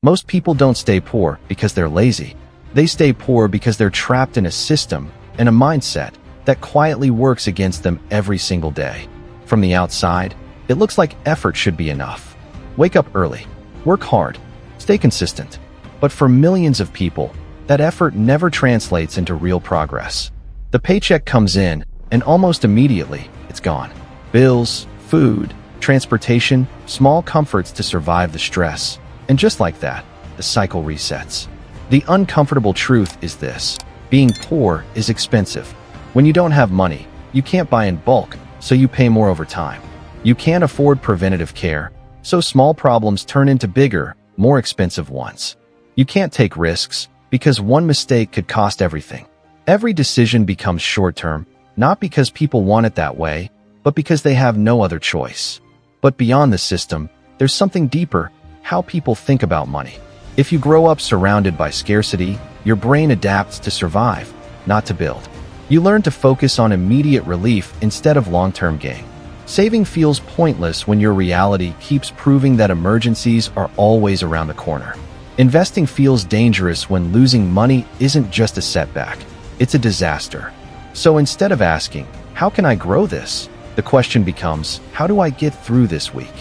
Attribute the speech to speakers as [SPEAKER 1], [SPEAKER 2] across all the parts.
[SPEAKER 1] Most people don't stay poor because they're lazy. They stay poor because they're trapped in a system and a mindset that quietly works against them every single day. From the outside, it looks like effort should be enough. Wake up early, work hard, stay consistent. But for millions of people, that effort never translates into real progress. The paycheck comes in, and almost immediately, it's gone. Bills, food, transportation, small comforts to survive the stress. And just like that, the cycle resets. The uncomfortable truth is this: being poor is expensive. When you don't have money, you can't buy in bulk, so you pay more over time. You can't afford preventative care, so small problems turn into bigger, more expensive ones. You can't take risks, because one mistake could cost everything. Every decision becomes short-term, not because people want it that way, but because they have no other choice. But beyond the system, there's something deeper: how people think about money. If you grow up surrounded by scarcity, your brain adapts to survive, not to build. You learn to focus on immediate relief instead of long-term gain. Saving feels pointless when your reality keeps proving that emergencies are always around the corner. Investing feels dangerous when losing money isn't just a setback, it's a disaster. So instead of asking, "How can I grow this?" the question becomes, "How do I get through this week?"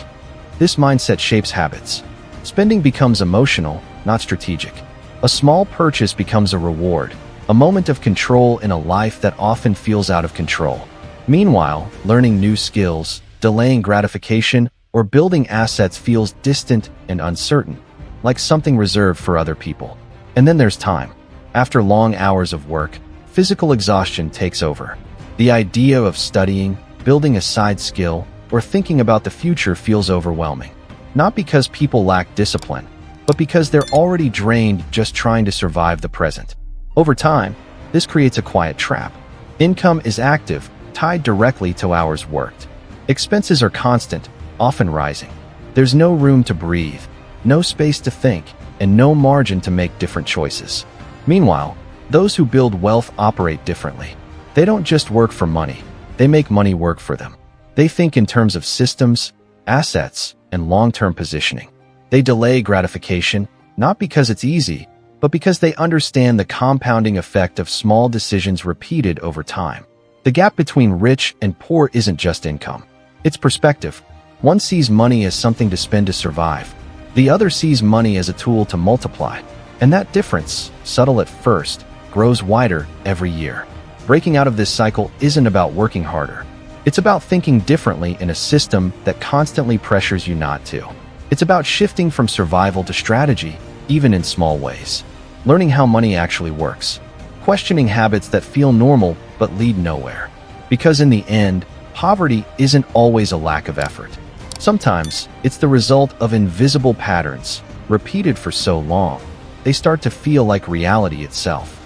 [SPEAKER 1] This mindset shapes habits. Spending becomes emotional, not strategic. A small purchase becomes a reward, a moment of control in a life that often feels out of control. Meanwhile, learning new skills, delaying gratification, or building assets feels distant and uncertain, like something reserved for other people. And then there's time. After long hours of work, physical exhaustion takes over. The idea of studying, building a side skill, or thinking about the future feels overwhelming. Not because people lack discipline, but because they're already drained just trying to survive the present. Over time, this creates a quiet trap. Income is active, tied directly to hours worked. Expenses are constant, often rising. There's no room to breathe, no space to think, and no margin to make different choices. Meanwhile, those who build wealth operate differently. They don't just work for money, they make money work for them. They think in terms of systems, assets, and long-term positioning. They delay gratification, not because it's easy, but because they understand the compounding effect of small decisions repeated over time. The gap between rich and poor isn't just income. It's perspective. One sees money as something to spend to survive. The other sees money as a tool to multiply. And that difference, subtle at first, grows wider every year. Breaking out of this cycle isn't about working harder. It's about thinking differently in a system that constantly pressures you not to. It's about shifting from survival to strategy, even in small ways. Learning how money actually works. Questioning habits that feel normal but lead nowhere. Because in the end, poverty isn't always a lack of effort. Sometimes, it's the result of invisible patterns, repeated for so long, they start to feel like reality itself.